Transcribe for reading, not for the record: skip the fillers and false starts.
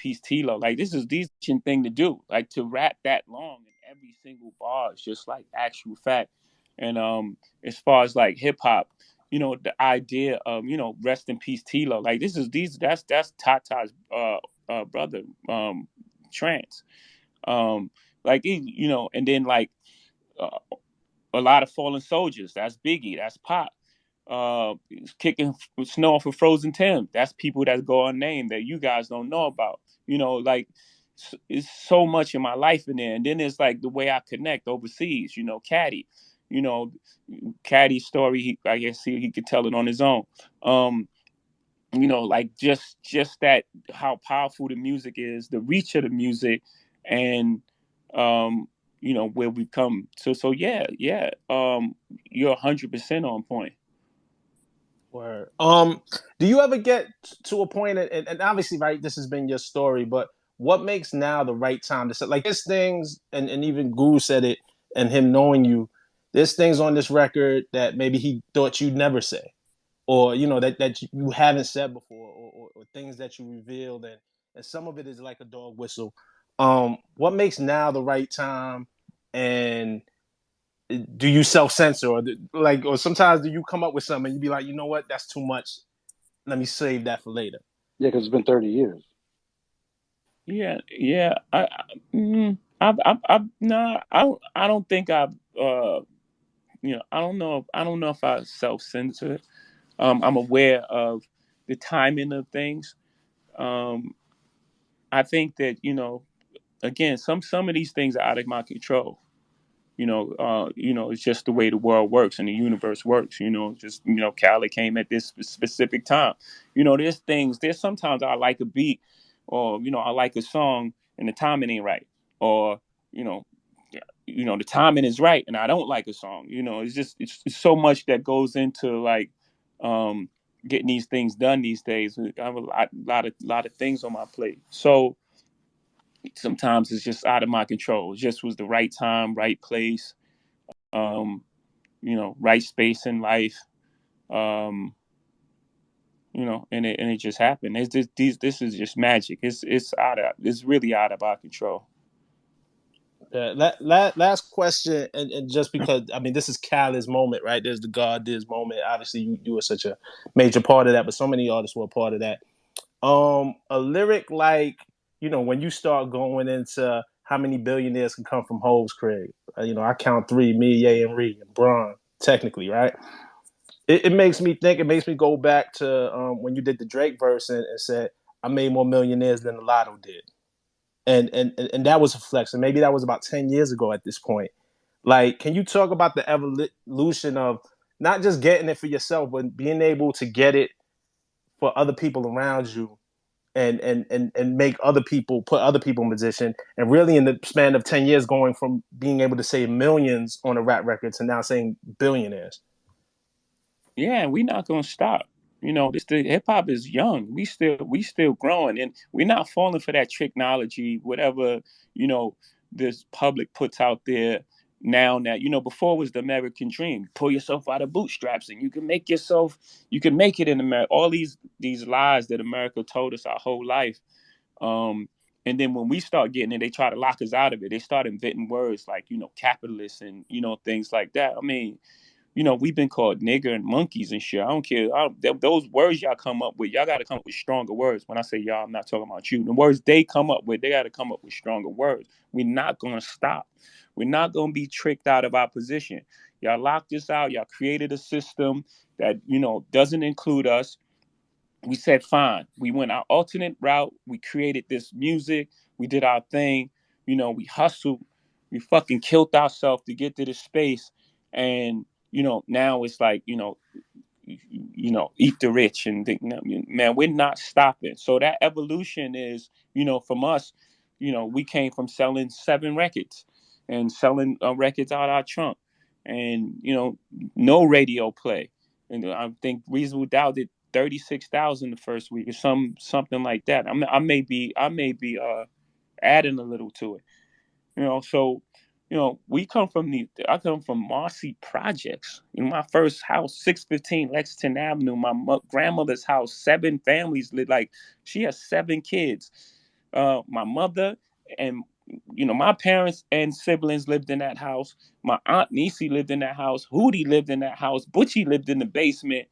peace Tilo. Like this is decent thing to do. Like to rap that long and every single bar is just like actual fact. And as far as like hip hop, the idea of, rest in peace Tilo. Like this is these that's Tata's brother, Trance. Um like and then like uh, a lot of fallen soldiers. That's Biggie. That's Pop. Uh, Kicking snow off of Frozen Tim. That's people that go unnamed that you guys don't know about. Like it's so much in my life in there. And then there's like the way I connect overseas. Caddy. You know, Caddy's story. I guess he could tell it on his own. Um, like just that how powerful the music is, the reach of the music, and um, where we come. So yeah, yeah. You're 100% on point. Word. Do you ever get to a point, and obviously, right, this has been your story, but what makes now the right time to say, like, there's things, and even Guru said it, and him knowing you, there's things on this record that maybe he thought you'd never say, or, that you haven't said before, or things that you revealed, and some of it is like a dog whistle. What makes now the right time, and do you self censor, or sometimes do you come up with something and you be like, you know what, that's too much. Let me save that for later. Yeah, because it's been 30 years. Yeah, yeah. No, I don't think I've. I don't know if I self censor. I'm aware of the timing of things. Um, I think that again, some of these things are out of my control. It's just the way the world works and the universe works. Just Cali came at this specific time. There's sometimes I like a beat, or I like a song and the timing ain't right, or you know, the timing is right and I don't like a song. It's so much that goes into like um, getting these things done these days. I have a lot of things on my plate, so sometimes it's just out of my control. It just was the right time, right place, um, right space in life, um, and it just happened. It's just this is just magic. It's really out of our control. Last question, and just because I mean this is Khaled's moment, right? There's the God Diz moment. Obviously, you were such a major part of that, but so many artists were a part of that. A lyric like, when you start going into how many billionaires can come from Hove's Craig. I count three: me, Ye, and Ree, and Bron. Technically, right? It makes me think. It makes me go back to when you did the Drake verse and said, "I made more millionaires than the Lotto did," and that was a flex. And maybe that was about 10 years ago at this point. Like, can you talk about the evolution of not just getting it for yourself, but being able to get it for other people around you, and make other people, put other people in position, and really in the span of 10 years, going from being able to say millions on a rap record to now saying billionaires. Yeah, we're not gonna stop. This the hip hop is young. We still growing, and we're not falling for that technology, whatever you know this public puts out there now. That before was the American dream. Pull yourself out of bootstraps, and you can make it in America. All these lies that America told us our whole life. Um, and then when we start getting it, they try to lock us out of it. They start inventing words like capitalist and things like that. I mean, we've been called nigger and monkeys and shit. I don't care. Those words y'all come up with, y'all got to come up with stronger words. When I say y'all, I'm not talking about you. The words they come up with, they got to come up with stronger words. We're not going to stop. We're not going to be tricked out of our position. Y'all locked us out. Y'all created a system that, doesn't include us. We said, fine. We went our alternate route. We created this music. We did our thing. We hustled. We fucking killed ourselves to get to this space. And, now it's like, eat the rich and think, man, we're not stopping. So that evolution is, from us, we came from selling 7 records and selling records out our trunk, and no radio play. And I think Reasonable Doubt did 36,000 the first week or something like that. I may be adding a little to it. So we come from I come from Marcy Projects. My first house, 615 Lexington Avenue. My grandmother's house, 7 families lived. Like, she has 7 kids. My mother and my parents and siblings lived in that house. My aunt Nisi lived in that house. Hootie lived in that house. Butchie lived in the basement.